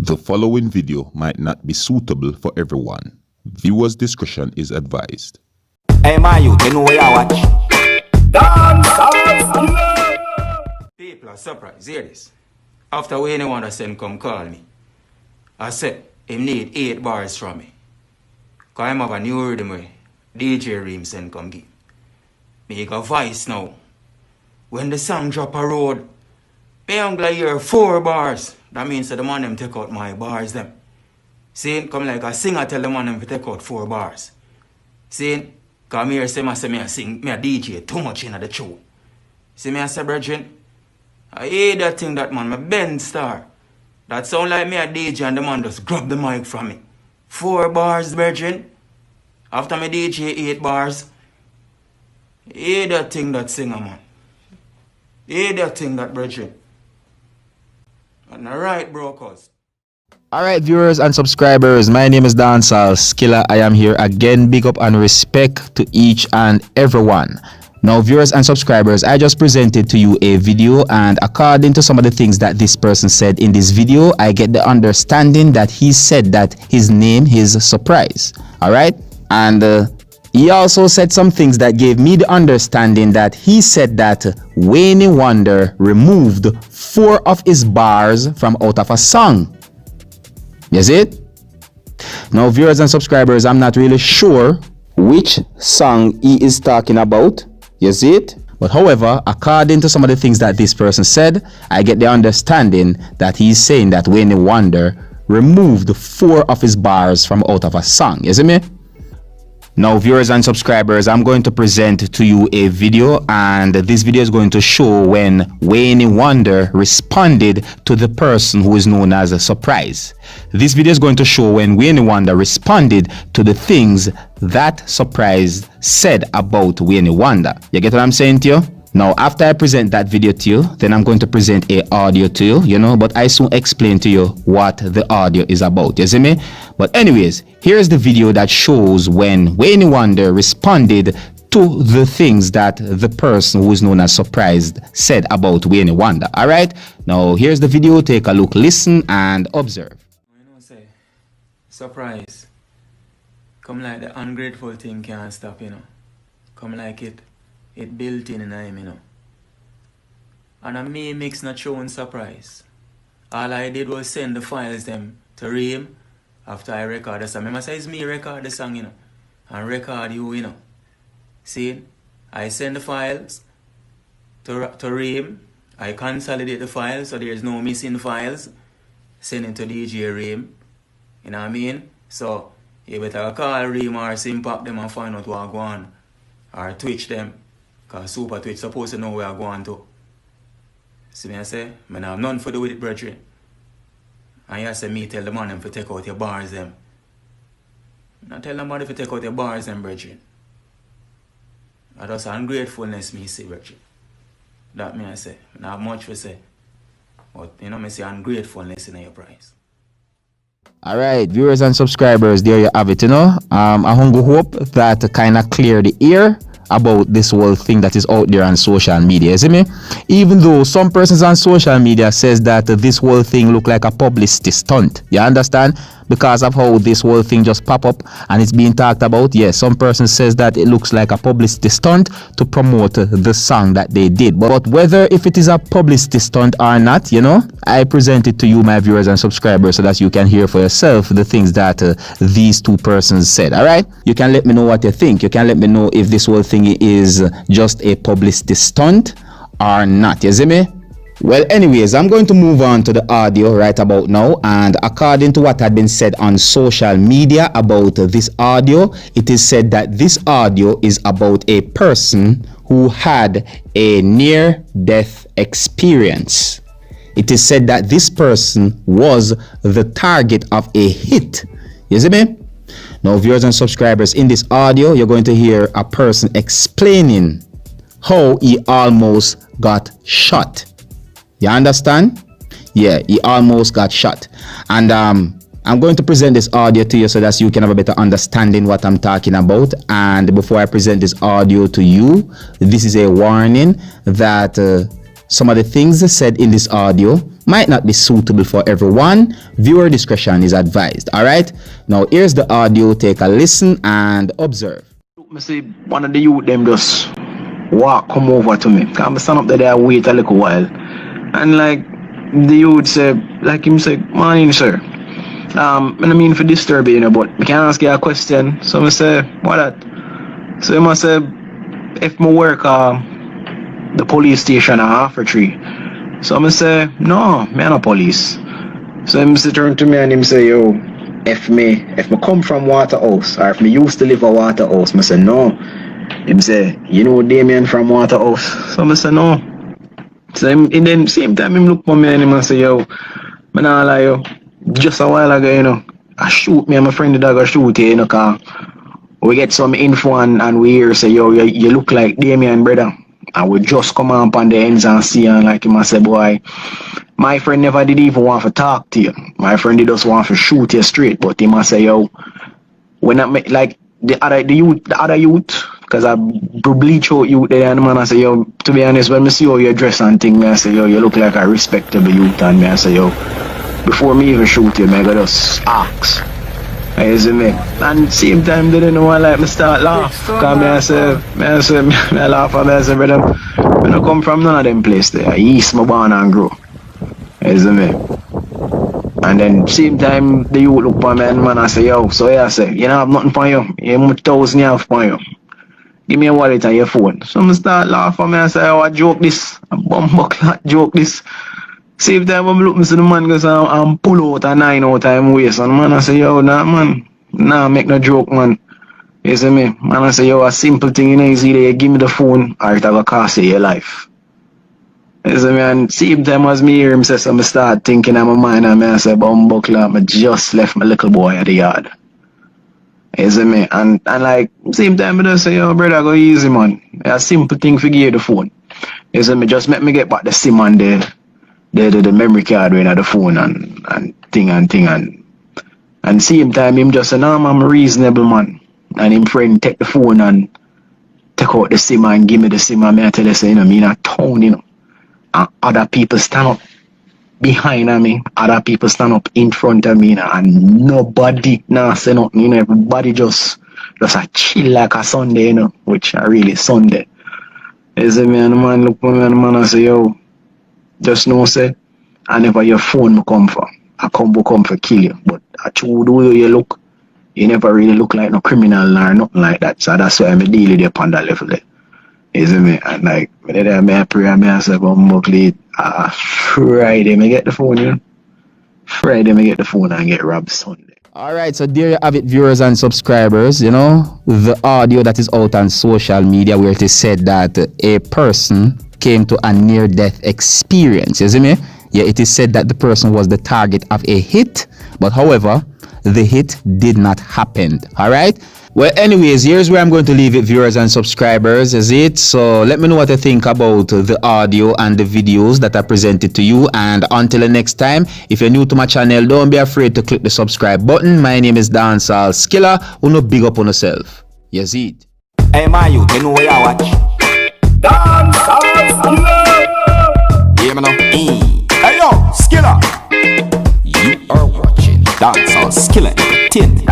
The following video might not be suitable for everyone. Viewers' discretion is advised. Hey man, you know where I watch? Dancehall. People are surprised, hear this. After when anyone that send come call me, I said, him need 8 bars from me. Cause I'm have a new rhythm where DJ Reem send come give. Me got voice now. When the song drop a road, me only hear 4 bars. That means that the man them take out my bars them. See, come like a singer tell the man them to take out 4 bars. See, cause me here say me a sing, me a DJ too much in the show. See me I say, brethren, I hear that thing that man, my bend star. That sound like me a DJ and the man just grab the mic from me. 4 bars, brethren. After me DJ 8 bars. Hear that thing that singer, man. Hear that thing that, brethren. And alright, brokers. Alright, viewers and subscribers, my name is Dancehall Skilla. I am here again. Big up and respect to each and everyone. Now, viewers and subscribers, I just presented to you a video, and according to some of the things that this person said in this video, I get the understanding that he said that his name is Surprise. Alright, and he also said some things that gave me the understanding that he said that Wayne Wonder removed 4 of his bars from out of a song. You see it? Now, viewers and subscribers, I'm not really sure which song he is talking about. You see it? But however, according to some of the things that this person said, I get the understanding that he's saying that Wayne Wonder removed 4 of his bars from out of a song. You see me? Now, viewers and subscribers, I'm going to present to you a video, and this video is going to show when Wayne Wonder responded to the person who is known as a Surprise. This video is going to show when Wayne Wonder responded to the things that Surprise said about Wayne Wonder. You get what I'm saying to you? Now, after I present that video to you, then I'm going to present a audio to you, but I soon explain to you what the audio is about. You see me? But anyways, here's the video that shows when Wayne Wonder responded to the things that the person who is known as Surprised said about Wayne Wonder. All right? Now, here's the video. Take a look, listen, and observe. Say, Surprise. Come like the ungrateful thing can't stop, Come like it built in him, And a me mix not showing Surprise. All I did was send the files them to Reem after I record the song. I say it's me record the song, and record you, See, I send the files to Reem. I consolidate the files so there's no missing files. Send it to DJ Reem. You know what I mean? So you better call Reem or Simpop them and find out what I go on. Or Twitch them. Because Super Twitch supposed to know where I go on to. See me I say? I have none for do with it, brethren. And you say me tell the man them to take out your bars them. Not tell nobody to take out your bars them, brethren. That's ungratefulness me say, brethren. That me I say. I have much to say. But me say ungratefulness in your price. Alright, viewers and subscribers, there you have it, I hope that kind of clear the air about this whole thing that is out there on social media, see me? Even though some persons on social media says that this whole thing look like a publicity stunt, you understand? Because of how this whole thing just pop up and it's being talked about. Yes, some person says that it looks like a publicity stunt to promote the song that they did. But whether if it is a publicity stunt or not, I present it to you, my viewers and subscribers, so that you can hear for yourself the things that these 2 persons said. All right, you can let me know what you think. You can let me know if this whole thing is just a publicity stunt or not. You see me? Well, anyways, I'm going to move on to the audio right about now, and according to what had been said on social media about this audio, it is said that this audio is about a person who had a near-death experience. It is said that this person was the target of a hit. You see me? Now, viewers and subscribers, in this audio, you're going to hear a person explaining how he almost got shot. You understand? Yeah, he almost got shot. And I'm going to present this audio to you so that you can have a better understanding what I'm talking about. And before I present this audio to you, this is a warning that some of the things said in this audio might not be suitable for everyone. Viewer discretion is advised. Alright? Now here's the audio. Take a listen and observe. I see one of the youth them just come over to me. Cause I stand up there and wait a little while. And like the youth say, like him say, morning sir. I mean for disturb you, but I can ask you a question. So I say, what that? So he must say, if me work the police station at half tree. So I say, no, me no police. So he turn to me and him say, yo, if me come from Waterhouse, or if me used to live at Waterhouse, I say, no. Him say, you know Damien from Waterhouse? So I say, no. So him, and then same time him look for me and him say, yo, I not lie yo. Just a while ago, you know, I shoot me and my friend the dog shoot you know, cause we get some info and we hear say, yo, you look like Damien, brother. And we just come up on the ends and see and like him and say, boy, my friend never did even want to talk to you. My friend did just want to shoot you straight, but he must say, yo, when I make like the other youth, because I bleach out youth there and man I say, yo, to be honest, when I see how you dress and thing, I say, yo, you look like a respectable youth and me I say, yo, before me even shoot you, I gotta just ask. You see me? And same time they didn't know I like me start laugh. Cause I laugh and I say, brother, I don't come from none of them place there. East my born and grow. You see me? And then same time the youth look for me and man I say, yo, so I say, you don't have nothing for you. You have 1,000 you have for you. Give me a wallet and your phone. So I start laughing and I say, oh, I joke this. A bumbuckler joke this. Same time I look to the man because I'm pull out a 9 out time waist and man I say, yo, nah man, nah make no joke man. You see me? Man I say, yo, a simple thing, you know, is either you give me the phone or it will cost you your life. You see me? And same time as me hear him say, so I start thinking in my mind and I say, bumbuckler, I just left my little boy at the yard. You see me? And like, same time I just say, yo, brother, go easy man. It's a simple thing for give you the phone. You see me? Just make me get back the SIM and the memory card in the phone and thing and same time him just say, no man, I'm a reasonable man. And him friend take the phone and take out the SIM and give me the SIM and I tell you say, you know, me in a town, you know. And other people stand up behind me, other people stand up in front of me, you know, and nobody say nothing, you know, everybody just a chill like a Sunday, you know, which are really Sunday. You see me and the man look for me and the man and say, yo, just know say, I never your phone will come for. I come for kill you. But I true the way you look, you never really look like no criminal or nothing like that. So that's why I'm dealing with you upon that level there. You see me? And like, when I pray and I say, Friday, I get the phone, you know? Friday, I get the phone and get robbed Sunday. Alright, so there you have it, viewers and subscribers. You know, the audio that is out on social media where it is said that a person came to a near-death experience. You see me? Yeah, it is said that the person was the target of a hit, but however, the hit did not happen. Alright? Well, anyways, here's where I'm going to leave it, viewers and subscribers, is it? So let me know what you think about the audio and the videos that are presented to you. And until the next time, if you're new to my channel, don't be afraid to click the subscribe button. My name is Dancehall Skilla. Uno big up on yourself. Yes, it. Hey, my youth, you know where you watch? Dancehall Skilla. Yeah, man. Hey, yo, Skilla. You are watching Dancehall Skilla. 10.